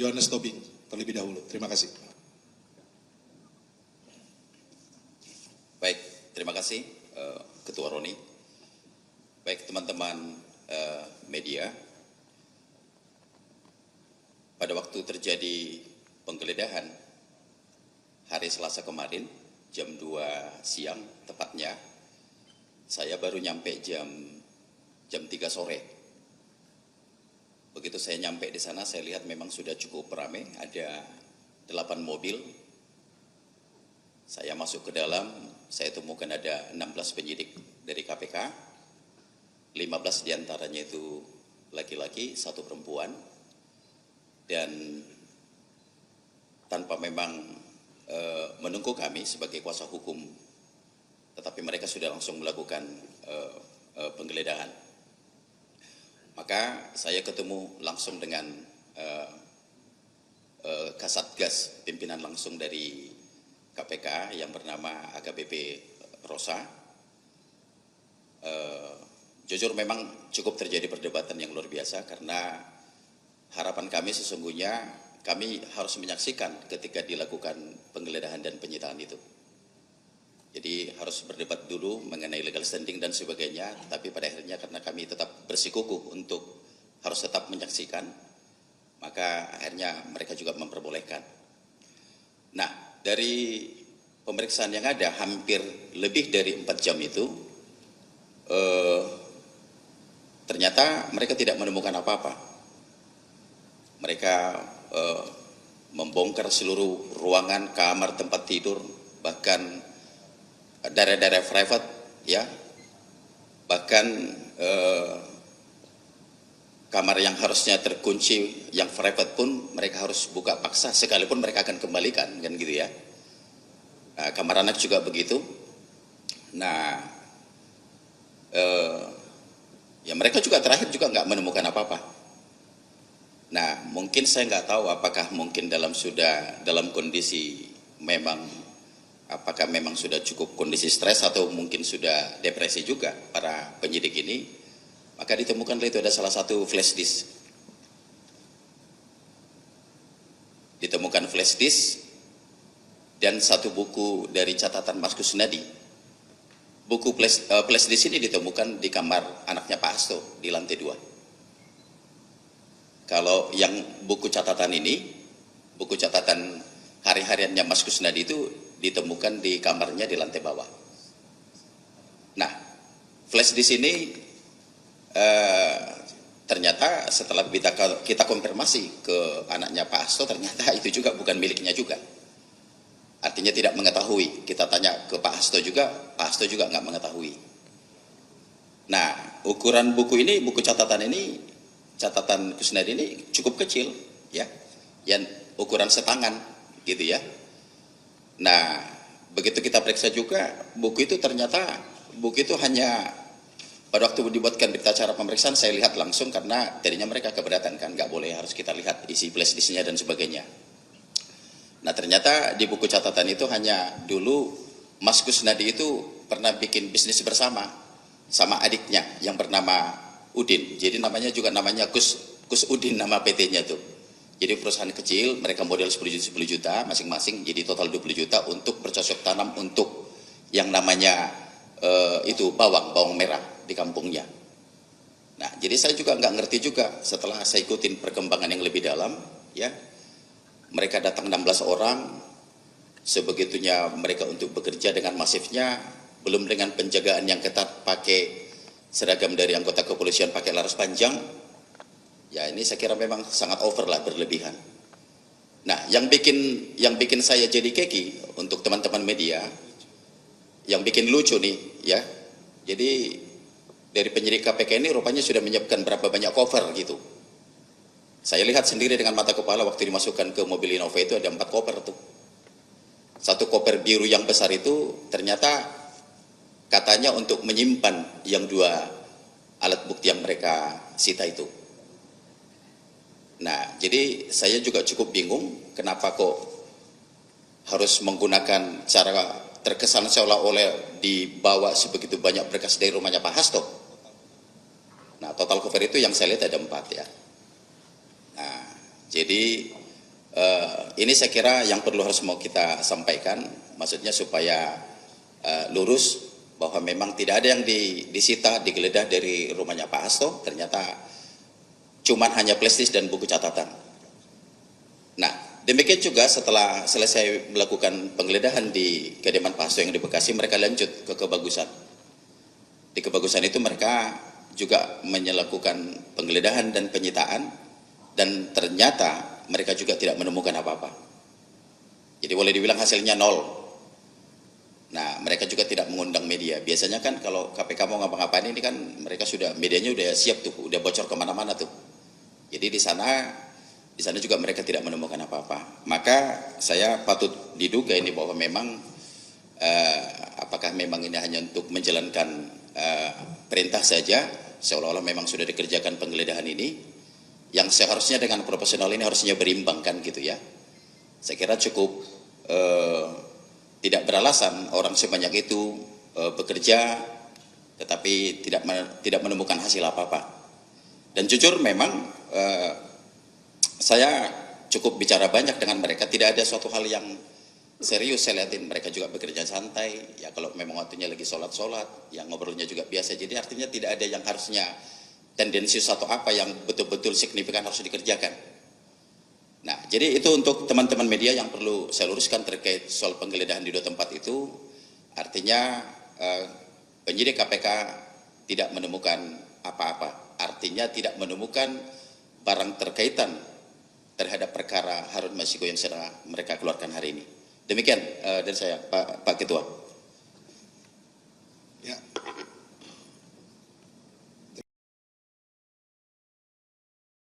Johannes Tobing terlebih dahulu. Terima kasih. Baik, terima kasih Ketua Roni. Baik teman-teman media, pada waktu terjadi penggeledahan hari Selasa kemarin jam 2 siang tepatnya, saya baru nyampe jam 3 sore. Begitu saya nyampe di sana, saya lihat memang sudah cukup ramai, ada 8 mobil. Saya masuk ke dalam, saya temukan ada 16 penyidik dari KPK, 15 diantaranya itu laki-laki, 1 perempuan, dan tanpa memang menunggu kami sebagai kuasa hukum, tetapi mereka sudah langsung melakukan penggeledahan. Maka saya ketemu langsung dengan Kasatgas, pimpinan langsung dari KPK yang bernama AKBP Rosa. Jujur memang cukup terjadi perdebatan yang luar biasa, karena harapan kami sesungguhnya kami harus menyaksikan ketika dilakukan penggeledahan dan penyitaan itu. Jadi harus berdebat dulu mengenai legal standing dan sebagainya, tapi pada akhirnya karena kami tetap bersikukuh untuk harus tetap menyaksikan, maka akhirnya mereka juga memperbolehkan. Nah, dari pemeriksaan yang ada hampir lebih dari 4 jam itu, ternyata mereka tidak menemukan apa-apa. Mereka membongkar seluruh ruangan, kamar, tempat tidur, bahkan daerah-daerah private, ya, bahkan kamar yang harusnya terkunci, yang private pun mereka harus buka paksa, sekalipun mereka akan kembalikan, kan gitu ya. Nah, kamar anak juga begitu. Nah, ya mereka juga terakhir juga nggak menemukan apa-apa. Nah, mungkin saya nggak tahu apakah mungkin dalam kondisi memang, apakah memang sudah cukup kondisi stres atau mungkin sudah depresi juga para penyidik ini. Maka ditemukan itu ada salah satu flash disk. Ditemukan flash disk dan 1 buku dari catatan Mas Kusnadi. Buku flash disk ini ditemukan di kamar anaknya Pak Hasto di lantai 2. Kalau yang buku catatan ini, buku catatan hari-hariannya Mas Kusnadi itu ditemukan di kamarnya di lantai bawah. Nah, flash disk ini ternyata setelah kita konfirmasi ke anaknya Pak Hasto, ternyata itu juga bukan miliknya juga. Artinya tidak mengetahui. Kita tanya ke Pak Hasto juga, Pak Hasto juga nggak mengetahui. Nah, ukuran buku ini, buku catatan ini, catatan Kusnadi ini cukup kecil, ya, yang ukuran setangan, gitu ya. Nah, begitu kita periksa juga, buku itu ternyata, buku itu hanya pada waktu dibuatkan berita acara pemeriksaan, saya lihat langsung karena tadinya mereka keberatan kan, nggak boleh, harus kita lihat isi flash disknya dan sebagainya. Nah, ternyata di buku catatan itu hanya dulu Mas Kusnadi itu pernah bikin bisnis bersama sama adiknya yang bernama Udin. Jadi namanya Kus Udin, nama PT-nya tuh. Jadi perusahaan kecil, mereka modal 10 juta masing-masing, jadi total 20 juta untuk bercocok tanam untuk yang namanya itu bawang merah di kampungnya. Nah, jadi saya juga nggak ngerti juga setelah saya ikutin perkembangan yang lebih dalam, ya. Mereka datang 16 orang, sebegitunya mereka untuk bekerja dengan masifnya, belum dengan penjagaan yang ketat, pakai seragam dari anggota kepolisian, pakai laras panjang. Ya, ini saya kira memang sangat over lah, berlebihan. Nah, yang bikin saya jadi keki untuk teman-teman media, yang bikin lucu nih, ya. Jadi dari penyidik KPK ini rupanya sudah menyiapkan berapa banyak cover gitu. Saya lihat sendiri dengan mata kepala waktu dimasukkan ke mobil Innova itu ada 4 koper tuh. 1 koper biru yang besar itu ternyata katanya untuk menyimpan yang 2 alat bukti yang mereka sita itu. Nah, jadi saya juga cukup bingung kenapa kok harus menggunakan cara terkesan seolah-olah dibawa sebegitu banyak berkas dari rumahnya Pak Hasto. Nah, total cover itu yang saya lihat ada 4 ya. Nah, jadi Ini saya kira yang perlu harus mau kita sampaikan, maksudnya supaya lurus bahwa memang tidak ada yang disita, digeledah dari rumahnya Pak Hasto, ternyata cuman hanya flash dan buku catatan. Nah, demikian juga setelah selesai melakukan penggeledahan di kediaman Pak Hasto yang di Bekasi, mereka lanjut ke Kebagusan. Di Kebagusan itu mereka juga melakukan penggeledahan dan penyitaan, dan ternyata mereka juga tidak menemukan apa-apa. Jadi boleh dibilang hasilnya nol. Nah, mereka juga tidak mengundang media. Biasanya kan kalau KPK mau ngapa-ngapain ini kan mereka sudah, medianya udah siap tuh, udah bocor kemana-mana tuh. Jadi di sana juga mereka tidak menemukan apa-apa. Maka saya patut diduga ini bahwa memang apakah memang ini hanya untuk menjalankan perintah saja, seolah-olah memang sudah dikerjakan penggeledahan ini, yang seharusnya dengan profesional ini harusnya berimbang kan gitu ya. Saya kira cukup tidak beralasan orang sebanyak itu bekerja tetapi tidak menemukan hasil apa-apa. Dan jujur memang saya cukup bicara banyak dengan mereka, tidak ada suatu hal yang serius saya lihatin. Mereka juga bekerja santai, ya kalau memang waktunya lagi sholat, yang ngobrolnya juga biasa. Jadi artinya tidak ada yang harusnya tendensius atau apa yang betul-betul signifikan harus dikerjakan. Nah, jadi itu untuk teman-teman media yang perlu saya luruskan terkait soal penggeledahan di dua tempat itu. Artinya penyidik KPK tidak menemukan apa-apa. Artinya tidak menemukan barang terkaitan terhadap perkara Harun Masiku yang sedang mereka keluarkan hari ini. Demikian dari saya, Pak Ketua. Ya.